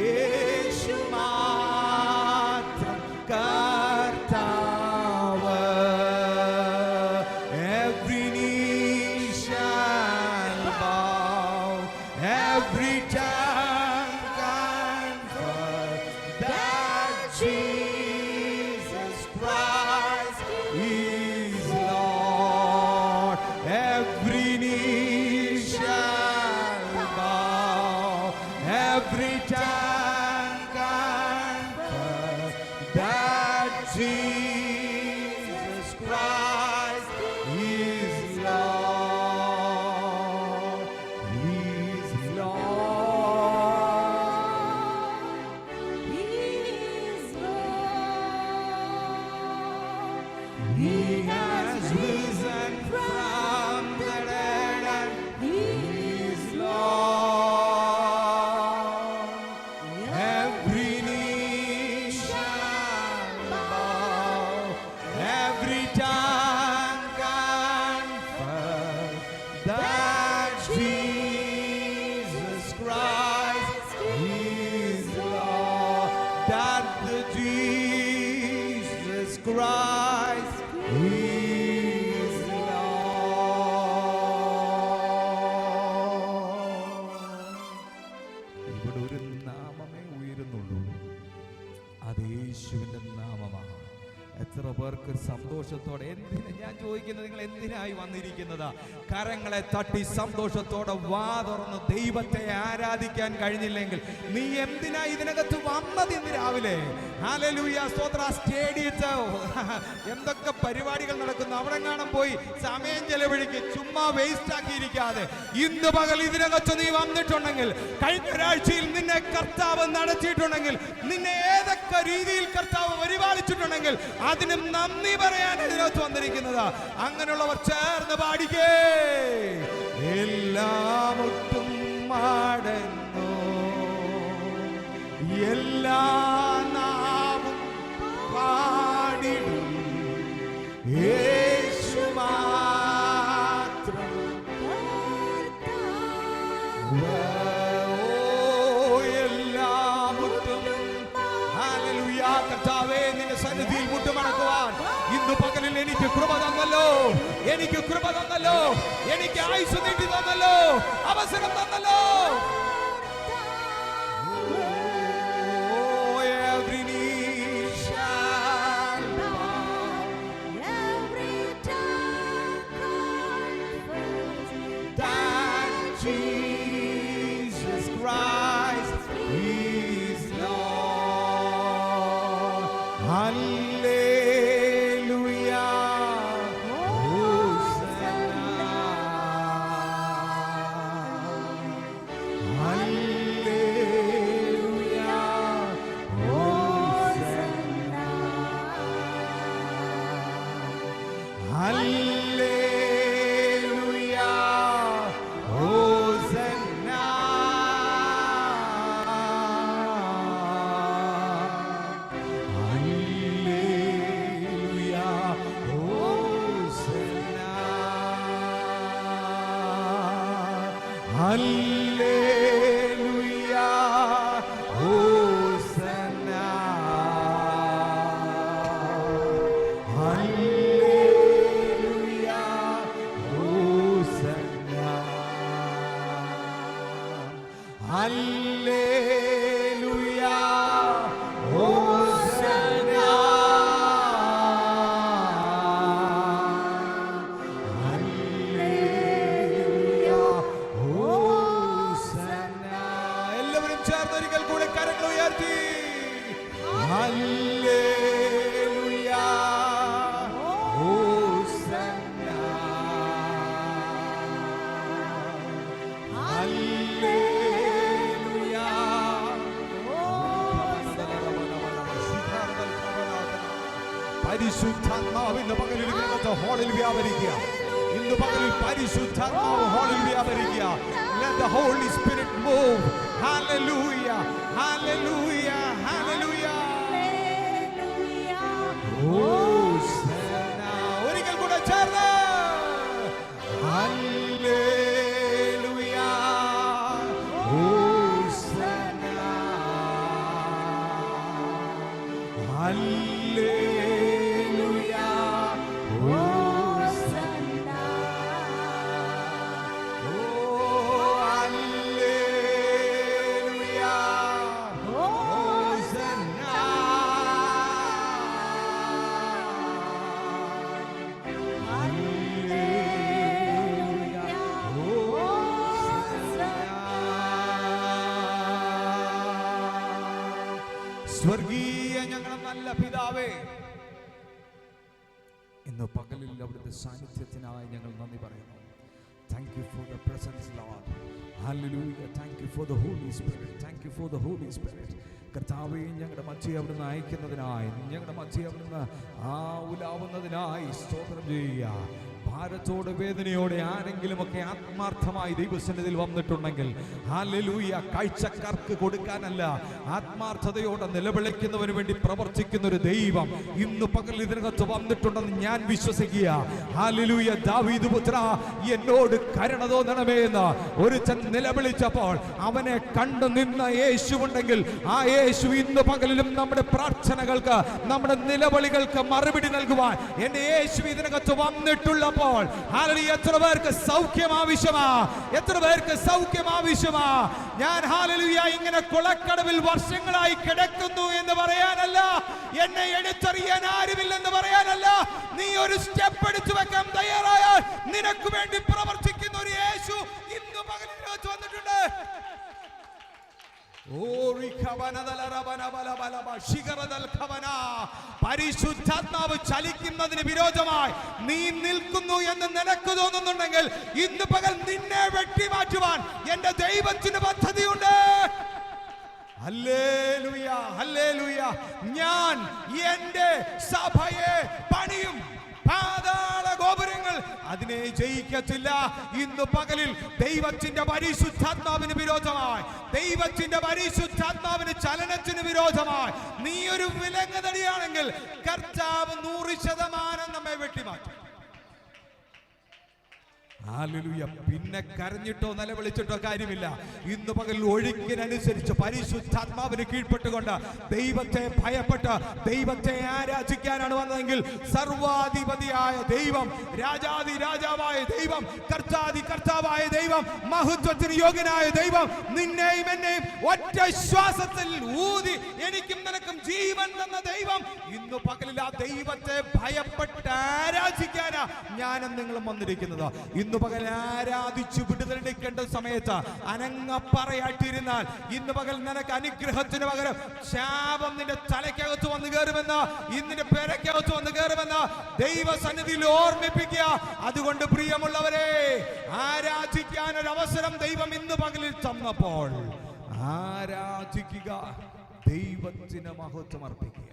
യേശു മാത്രം കർത്താവ് every knee shall bow every tongue confess that Jesus Christ is Lord. Every knee shall bow, every tongue confess that Jesus Christ is Lord. He is Lord. He has risen from the dead and He is Lord. Every knee shall bow, every tongue confess that Jesus Christ is Lord. That the Jesus Christ is Lord. ഇവിടെ ഒരു നാമമേ ഉയരുന്നുള്ളൂ, അത് യേശുവിന്റെ നാമമാണ്. എത്ര പേർക്ക് സന്തോഷത്തോടെ, എന്തിനാ ഞാൻ ചോദിക്കുന്നത്, നിങ്ങൾ എന്തിനായി വന്നിരിക്കുന്നത്? കരങ്ങളെ തട്ടി സന്തോഷത്തോടെ വാ തുറന്ന് ദൈവത്തെ ആരാധിക്കാൻ കഴിഞ്ഞില്ലെങ്കിൽ നീ എന്തിനാ ഇതിനകത്ത് വന്നത് ഇന്ന് രാവിലെ? ഹല്ലേലൂയ, സ്തോത്ര. സ്റ്റേഡിയത്ത് എന്തൊക്കെ പരിപാടികൾ നടക്കുന്നു, അവിടെ കാണാൻ പോയി സമയം ചെലവഴിക്ക്, ചുമ്മാ വേസ്റ്റ് ആക്കിയിരിക്കാതെ ഇന്ന് പകൽ ഇതിനകത്ത് നീ വന്നിട്ടുണ്ടെങ്കിൽ, കഴിഞ്ഞ ഒരാഴ്ചയിൽ നിന്നെ കർത്താവ് നടത്തിയിട്ടുണ്ടെങ്കിൽ, നിന്നെ ഏതൊക്കെ രീതിയിൽ കർത്താവ് പരിപാലിച്ചിട്ടുണ്ടെങ്കിൽ അതിന് നന്ദി പറയാൻ ഇതിനകത്ത് വന്നിരിക്കുന്നത്. അങ്ങനെയുള്ളവർ ചേർന്ന് പാടിക്കേ. എല്ലാം ഒട്ടും മടങ്ങോ, എല്ലാ നാവും പാടിടും, യേശു മാത്രം. എല്ലാം ഒട്ടും. ഹല്ലേലൂയ. കർത്താവേ, നിന്റെ സന്നിധിയിൽ മുട്ടുമടക്കുവാൻ ഇന്ന് പകലിൽ എനിക്ക് കൃപ തന്നല്ലോ, എനിക്ക് കൃപ തന്നല്ലോ, എനിക്ക് ആയുസ് നീട്ടി തന്നല്ലോ, അവസരം തന്നല്ലോ. Every knee shall bow, every tongue confess that Jesus Christ is Lord. Hallelujah. Hosanna. Hallelujah. Hosanna. Hallelujah. Hosanna. Hallelujah. Hosanna. Hallelujah. Hosanna. Hallelujah. Hosanna. Hallelujah. Hosanna. Hallelujah. Hosanna. എല്ലാവരും ചേർന്നൊരിക്കൽ കൂടെ കരങ്ങൾ ഉയർത്തി. Hallelujah. Hosanna. Hallelujah. പരിശുദ്ധാത്മാവിന്റെ പകലിൽ ഇന്നത്തെ ഹാളിൽ വ്യാപരിക്കുക. ഇന്ന് പകലിൽ പരിശുദ്ധാത്മാവ് ഹാളിൽ വ്യാപരിക്കുക. Let the Holy Spirit move. Hallelujah. Hallelujah. Hallelujah. Hosanna. ഒരിക്കൽ കൂടെ ചേർന്ന്. Hallelujah. Hosanna. Hallelujah. Hosanna. Oh, hallelujah. Hosanna. Hallelujah. Hosanna. സ്വർഗീയ ഞങ്ങളുടെ നല്ല പിതാവേ, ഇന്ന് പകലിൽ അവിടുത്തെ സാന്നിധ്യത്തിനായി ഞങ്ങൾ നന്ദി പറയുന്നു. Thank you for the presence, Lord. Hallelujah. Thank you for the Holy Spirit. Thank you for the Holy Spirit. കർത്താവേ, ഞങ്ങളുടെ മധ്യേ അവിടുന്ന് അയക്കുന്നതിനായി, ഞങ്ങളുടെ മധ്യേ അവിടുന്ന് ഉലാവുന്നതിനായി സ്തോത്രം ചെയ്യുക. ഭാരത്തോടെ വേദനയോടെ ആരെങ്കിലുമൊക്കെ ആത്മാർത്ഥമായി ദൈവസന്നിധിയിൽ വന്നിട്ടുണ്ടെങ്കിൽ, ഹല്ലേലൂയ, കാഴ്ചക്കാർക്ക് കൊടുക്കാനല്ല, ആത്മാർത്ഥതയോടെ നിലവിളിക്കുന്നവന് വേണ്ടി പ്രവർത്തിക്കുന്ന ഒരു ദൈവം ഇന്ന് പകൽ ഇതിനകത്ത് വന്നിട്ടുണ്ടെന്ന് ഞാൻ വിശ്വസിക്കുക. ഹല്ലേലൂയ. ദാവീദ് പുത്ര, എന്നോട് കരുണ തോന്നണമേ എന്ന് ഒരുത്തൻ നിലവിളിച്ചപ്പോൾ അവനെ കണ്ടു നിന്ന യേശു ഉണ്ടെങ്കിൽ, ആ യേശു ഇന്ന് പകലിലും നമ്മുടെ പ്രാർത്ഥനകൾക്ക്, നമ്മുടെ നിലവിളികൾക്ക് മറുപടി നൽകുവാൻ എന്റെ യേശു ഇതിനകത്ത് വന്നിട്ടുള്ളപ്പോൾ, ഹല്ലേലൂയ, എത്ര പേർക്ക് സൗഖ്യം ആവശ്യമാ? എത്ര പേർക്ക് സൗഖ്യം ആവശ്യമാ? ഞാൻ ഹല്ലേലൂയ ഇങ്ങനെ കുളക്കടവിൽ വർഷങ്ങളായി കിടക്കുന്നു എന്ന് പറയാനല്ല, എന്നെ എടുത്തറിയാൻ ആരുമില്ലെന്ന് പറയാനല്ല, നീ ഒരു സ്റ്റെപ്പ് എടുത്തു വെക്കാൻ തയ്യാറായാൽ നിനക്ക് വേണ്ടി പ്രവർത്തിക്കുന്ന ഒരു യേശു ഇന്ന് പകലിനകത്ത് വന്നിട്ടുണ്ട്. പരിശുദ്ധാത്മാവ് ചലിക്കുന്നതിന് വിരോധമായി നീ നിൽക്കുന്നു എന്ന് നിനക്ക് തോന്നുന്നുണ്ടെങ്കിൽ, ഇന്ന് പകൽ നിന്നെ വെട്ടിമാറ്റുവാൻ എന്റെ ദൈവത്തിന് പദ്ധതിയുണ്ട്. Hallelujah, hallelujah. ഞാൻ എന്റെ സഭയെ പണിയും, പാതാള ഗോപുരങ്ങൾ അതിനെ ജയിക്കത്തില്ല. ഇന്ന് പകലിൽ ദൈവത്തിന്റെ പരിശുദ്ധാത്മാവിന് വിരോധമായി, ദൈവത്തിന്റെ പരിശുദ്ധാത്മാവിന് ചലനത്തിന് വിരോധമായി നീ ഒരു വിലങ്ങുതടിയാണെങ്കിൽ, കർത്താവ് 100% നമ്മെ വെട്ടിമാറ്റും. ഹല്ലേലൂയ. പിന്നെ കരഞ്ഞിട്ടോ നിലവിളിച്ചിട്ടോ കാര്യമില്ല. ഇന്ന് പകൽ ഒഴുക്കിനനുസരിച്ച് പരിശുദ്ധാത്മാവിന് കീഴ്പ്പെട്ടുകൊണ്ട് ദൈവത്തെ ഭയപ്പെട്ട് ദൈവത്തെ ആരാധിക്കാനാണ് വന്നതെങ്കിൽ, സർവാധിപതിയായ ദൈവം, രാജാതി രാജാവായ ദൈവം, കർത്താതി കർത്താവായ ദൈവം, മഹത്വത്തിന് യോഗ്യനായ ദൈവം നിന്നെയും എന്നെയും ഒറ്റ ശ്വാസത്തിൽ ഊതി എനിക്കും നിനക്കും ജീവൻ തന്ന ദൈവം ഇന്ന് പകലിൽ ആ ദൈവത്തെ ഭയപ്പെട്ട് ആരാധിക്കാനാ ഞാനും നിങ്ങളും വന്നിരിക്കുന്നത്. ഇന്ന് പകൽ ആരാധിച്ചു വിടുതലെടുക്കേണ്ട സമയത്ത് അനങ്ങപ്പറയായിട്ടിരുന്നാൽ, ഇന്ന് പകൽ നിനക്ക് അനുഗ്രഹത്തിന് പകരം ശാപം നിന്റെ തലയ്ക്കകത്ത് വന്ന് കയറുമെന്ന്, ഇന്നിന്റെ പേരക്കകത്ത് വന്ന് കയറുമെന്ന് ദൈവസന്നിധിയിൽ ഓർമ്മിപ്പിക്കുക. അതുകൊണ്ട് പ്രിയമുള്ളവരെ, ആരാധിക്കാൻ ഒരു അവസരം ദൈവം ഇന്ന് പകലിൽ തന്നപ്പോൾ ആരാധിക്കുക, ദൈവത്തിന് മഹത്വം അർപ്പിക്കുക.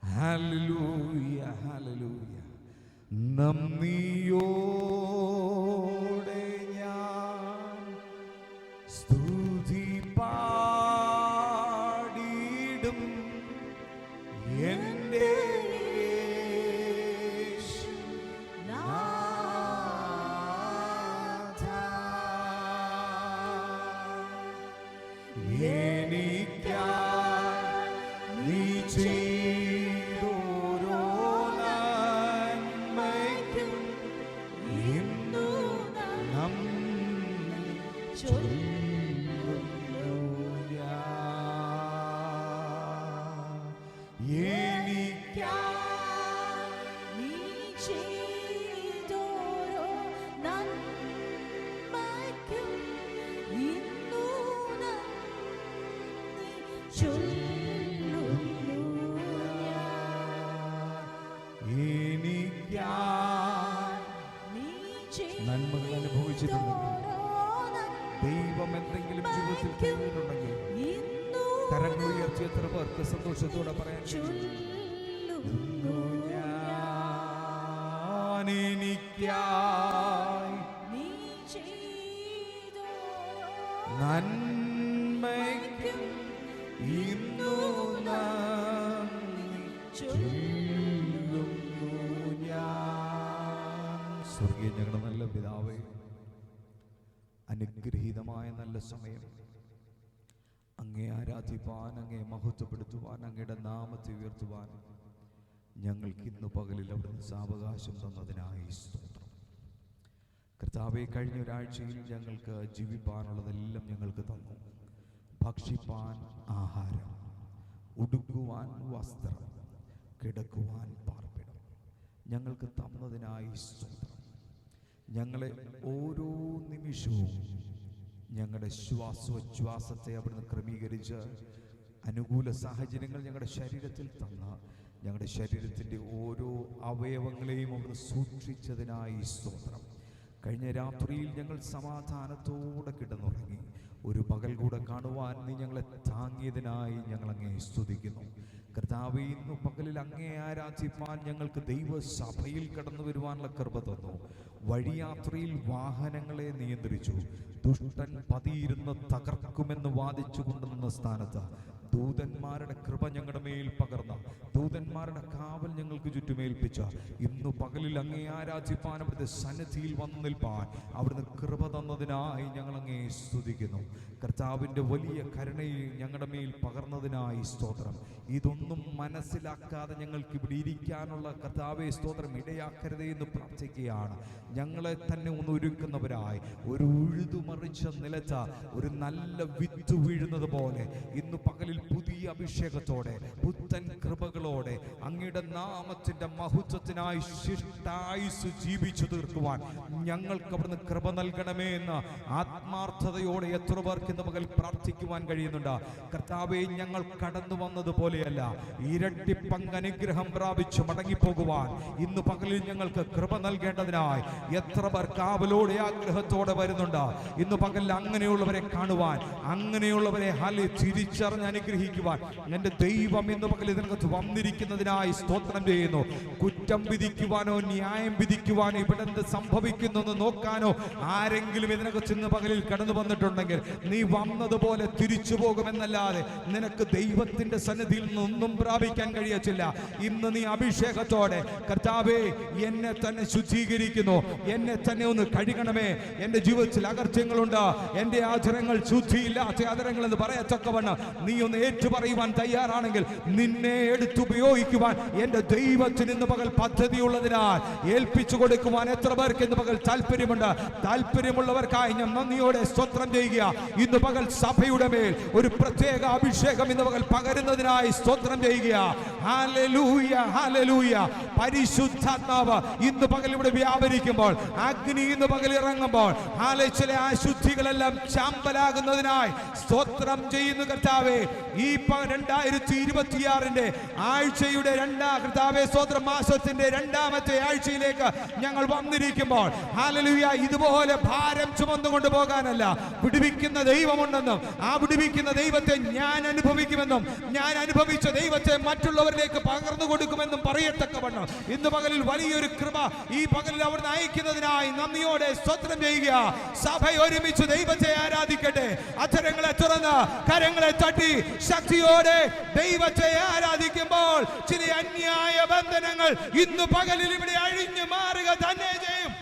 Hallelujah, hallelujah. നന്ദിയോടെ ഞാൻ സ്തുതി പാടിടും എൻ്റെ നന്മകൾ അനുഭവിച്ചിട്ടുണ്ടെങ്കിൽ, ദൈവം എന്തെങ്കിലും ജീവിതത്തിൽ ചെയ്തിട്ടുണ്ടെങ്കിൽ, കരങ്ങൾ ഉയർത്തി എത്ര പേർക്ക് സന്തോഷത്തോടെ പറയാൻ നന്മയ്ക്കും ഇന്നു സ്വർഗീയ ഞങ്ങളുടെ നല്ല പിതാവേ, അനുഗ്രഹീതമായ നല്ല സമയം അങ്ങേ ആരാധിപ്പാൻ, അങ്ങേ മഹത്വപ്പെടുത്തുവാൻ, അങ്ങയുടെ നാമത്തെ ഉയർത്തുവാൻ ഞങ്ങൾക്ക് ഇന്ന് പകലിൽ അവിടുന്ന് സാവകാശം തന്നതിനായി സ്തോത്രം. കർത്താവെ, കഴിഞ്ഞ ഒരാഴ്ചയിൽ ഞങ്ങൾക്ക് ജീവിപ്പാനുള്ളതെല്ലാം ഞങ്ങൾക്ക് തന്നു. ഭക്ഷിപ്പാൻ ആഹാരം, ഉടുക്കുവാൻ വസ്ത്രം, കിടക്കുവാൻ പാർപ്പിടം ഞങ്ങൾക്ക് തന്നതിനായി സ്തോത്രം. ഞങ്ങളെ ഓരോ നിമിഷവും ഞങ്ങളുടെ ശ്വാസോച്ഛ്വാസത്തെ അവിടുന്ന് ക്രമീകരിച്ച് അനുകൂല സാഹചര്യങ്ങൾ ഞങ്ങളുടെ ശരീരത്തിൽ തന്ന ഞങ്ങളുടെ ശരീരത്തിൻ്റെ ഓരോ അവയവങ്ങളെയും അവിടുന്ന് സൂക്ഷിച്ചതിനായി സ്തോത്രം. കഴിഞ്ഞ രാത്രിയിൽ ഞങ്ങൾ സമാധാനത്തോടെ കിടന്നുറങ്ങി. ഒരു പകൽ കൂടെ കാണുവാൻ നീ ഞങ്ങളെ താങ്ങിയതിനായി ഞങ്ങൾ അങ്ങേ സ്തുതിക്കുന്നു. കർത്താവേ, ഇന്നു പകലിൽ അങ്ങേ ആരാധിപ്പാൻ ഞങ്ങൾക്ക് ദൈവസഭയിൽ കടന്നു വരുവാനുള്ള കൃപ തന്നു. വഴിയാത്രയിൽ വാഹനങ്ങളെ നിയന്ത്രിച്ചു. ദുഷ്ടൻ പതിയിരുന്ന് തകർക്കുമെന്ന് വാദിച്ചു കൊണ്ടുവന്ന സ്ഥാനത്ത് ദൂതന്മാരുടെ കൃപ ഞങ്ങളുടെ മേൽ പകർന്ന, ദൂതന്മാരുടെ കാവൽ ഞങ്ങൾക്ക് ചുറ്റുമേൽപ്പിച്ച ഇന്നു പകലിൽ അങ്ങേ ആരാധിപ്പാൻ അവിടുത്തെ സന്നിധിയിൽ വന്നു നിൽപ്പാൻ അവിടുന്ന് കൃപ തന്നതിനായി ഞങ്ങൾ അങ്ങേ സ്തുതിക്കുന്നു. കർത്താവിൻ്റെ വലിയ കരുണയിൽ ഞങ്ങളുടെ മേൽ പകർന്നതിനായി സ്തോത്രം. ഇതൊന്നും മനസ്സിലാക്കാതെ ഞങ്ങൾക്ക് ഇവിടെ ഇരിക്കാനുള്ള കർത്താവേ സ്തോത്രം ഇടയാക്കരുതേ എന്ന് പ്രാർത്ഥിക്കുകയാണ്. ഞങ്ങളെ തന്നെ ഒന്ന് ഒരുക്കുന്നവരായി ഒരു ഉഴുതുമറിച്ച നിലച്ച ഒരു നല്ല വിത്ത് വീഴുന്നത് പോലെ ഇന്ന് പകലിൽ പുതിയ അഭിഷേകത്തോടെ പുത്തൻ കൃപകളോടെ അങ്ങയുടെ നാമത്തിന്റെ മഹത്വത്തിനായി ശിഷ്ടായുസ് ജീവിച്ചു തീർക്കുവാൻ ഞങ്ങൾക്ക് അവിടുന്ന് കൃപ നൽകണമേ എന്ന് ആത്മാർത്ഥതയോടെ എത്ര പേർക്ക് ഇന്ന് പകൽ പ്രാർത്ഥിക്കുവാൻ കഴിയുന്നുണ്ട്. കർത്താവേ, ഞങ്ങൾ കടന്നു വന്നതുപോലെയല്ല, ഇരട്ടി പങ്കനുഗ്രഹം പ്രാപിച്ചു മടങ്ങിപ്പോകുവാൻ ഇന്ന് പകലിൽ ഞങ്ങൾക്ക് കൃപ നൽകേണ്ടതിനായി എത്ര പേർ കാവലോടെ ആഗ്രഹത്തോടെ വരുന്നുണ്ട്. ഇന്ന് പകലിൽ അങ്ങനെയുള്ളവരെ കാണുവാൻ, അങ്ങനെയുള്ളവരെ തിരിച്ചറിഞ്ഞ് അനുഗ്രഹിക്കുവാൻ എൻ്റെ ദൈവം ഇന്ന് പകൽ ഇതിനകത്ത് വന്നിരിക്കുന്നതിനായി സ്തോത്രം ചെയ്യുന്നു. കുറ്റം വിധിക്കുവാനോ ന്യായം വിധിക്കുവാനോ ഇവിടെ എന്ത് സംഭവിക്കുന്നു എന്ന് നോക്കാനോ ആരെങ്കിലും ഇതിനകത്ത് ഇന്ന് പകലിൽ കടന്നു വന്നിട്ടുണ്ടെങ്കിൽ നീ വന്നതുപോലെ തിരിച്ചു പോകുമെന്നല്ലാതെ നിനക്ക് ദൈവത്തിന്റെ സന്നിധിയിൽ നിന്നൊന്നും പ്രാപിക്കാൻ കഴിയത്തില്ല. ഇന്ന് നീ അഭിഷേകത്തോടെ കർത്താവേ, എന്നെ തന്നെ ശുദ്ധീകരിക്കുന്നു, എന്നെ തന്നെ ഒന്ന് കഴുകണമേ, എൻ്റെ ജീവിതത്തിൽ അകർച്ചങ്ങളുണ്ട്, എൻ്റെ ആചരങ്ങൾ ശുദ്ധിയില്ലാത്ത ആചരങ്ങൾ എന്ന് പറയത്തക്കവണ്ണം നീ ഒന്ന് ഏറ്റുപറയുവാൻ തയ്യാറാണെങ്കിൽ നിന്നെ എടുത്തുപയോഗിക്കുവാൻ എൻ്റെ ദൈവത്തിന് ഇന്ന് പകൽ പദ്ധതിയുള്ളതിനാൽ ഏൽപ്പിച്ചു കൊടുക്കുവാൻ എത്ര പേർക്ക് ഇന്ന് പകൽ താല്പര്യമുണ്ട്? താല്പര്യമുള്ളവർക്കായി ഞാൻ നന്ദിയോടെ സ്തോത്രം ചെയ്യുക. ഇന്ന് പകൽ സഭയുടെ മേൽ ഒരു പ്രത്യേക അഭിഷേകം ഇന്ന് പകൽ പകരുന്നതിനായി സ്തോത്രം ചെയ്യുക. Hallelujah, hallelujah. പരിശുദ്ധാത്മാവ് ഇന്ന് പകൽ ഇവിടെ വ്യാപരിക്കുമ്പോൾ, അഗ്നി ഇന്ന് പകൽ ഇറങ്ങുമ്പോൾ ചില അശുദ്ധികളെല്ലാം ചാമ്പലാകുന്നതിനായി സ്തോത്രം ചെയ്യുന്നു കർത്താവേ. ഈ 2026 ആഴ്ചയുടെ കർത്താവേ സ്തോത്രം മാസത്തിന്റെ 2ാമത്തെ ആഴ്ചയിലേക്ക് ഞങ്ങൾ വന്നിരിക്കുമ്പോൾ ഹല്ലേലൂയ, ഇതുപോലെ ഭാരം ചുമന്നുകൊണ്ട് പോകാനല്ല, വിടുവിക്കുന്ന ദൈവമുണ്ടെന്നും ആ വിടുവിക്കുന്ന ദൈവത്തെ ഞാൻ അനുഭവിക്കുമെന്നും ഞാൻ അനുഭവിച്ച ദൈവത്തെ മറ്റുള്ളവരിലേക്ക് പകർന്നു കൊടുക്കുമെന്നും പറയത്തക്കവണ്ണം ഇന്ന് പകലിൽ വലിയൊരു കൃപ ഈ പകലിൽ അവർ നയിക്കുന്നതിനായി നന്ദിയോടെ സ്തോത്രം ചെയ്യുക. സഭ ഒരുമിച്ച് ദൈവത്തെ ആരാധിക്കട്ടെ. അധരങ്ങളെ തുറന്ന് കരങ്ങളെ തട്ടി ശക്തിയോടെ ദൈവത്തെ ആരാധിക്കുമ്പോൾ ചില അന്യായ ബന്ധനങ്ങൾ ഇന്ന് പകലിൽ ഇവിടെ അഴിഞ്ഞു മാറുക തന്നെ ചെയ്യും.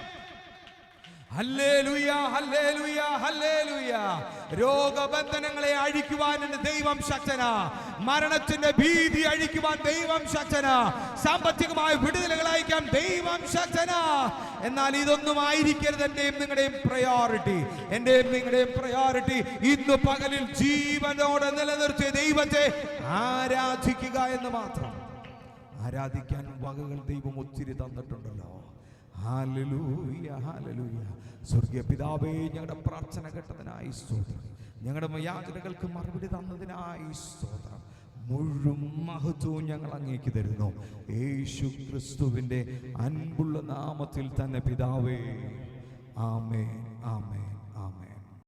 Hallelujah, hallelujah, hallelujah. രോഗബന്ധനങ്ങളെ അഴിക്കുവാൻ എൻ്റെ ദൈവം ശക്തനാ. മരണത്തിന്റെ ഭീതി അഴിക്കുവാൻ ദൈവം ശക്തനാ. സാമ്പത്തികമായ വിടുതലുകൾ അയക്കാൻ ദൈവം ശക്തനാ. എന്നാൽ ഇതൊന്നും ആയിരിക്കരുത് എന്റെയും നിങ്ങളുടെയും പ്രയോറിറ്റി. എന്റെയും നിങ്ങളുടെയും പ്രയോറിറ്റി ഇന്ന് പകലിൽ ജീവനോടെ നിലനിർത്തിയ ദൈവത്തെ ആരാധിക്കുക എന്ന് മാത്രം. ആരാധിക്കാൻ വകകൾ ദൈവം ഒത്തിരി തന്നിട്ടുണ്ടല്ലോ. Hallelujah, hallelujah. സ്വർഗീയ പിതാവേ, ഞങ്ങളുടെ പ്രാർത്ഥന കേട്ടതിനായി സ്തോത്രം. ഞങ്ങളുടെ യാചനകൾക്ക് മറുപടി തന്നതിനായി സ്തോത്രം. മുഴുവൻ മഹത്വവും ഞങ്ങൾ അങ്ങേക്ക് തരുന്നു. യേശു ക്രിസ്തുവിൻ്റെ അൻപുള്ള നാമത്തിൽ തന്നെ പിതാവേ. ആമേൻ, ആമേൻ.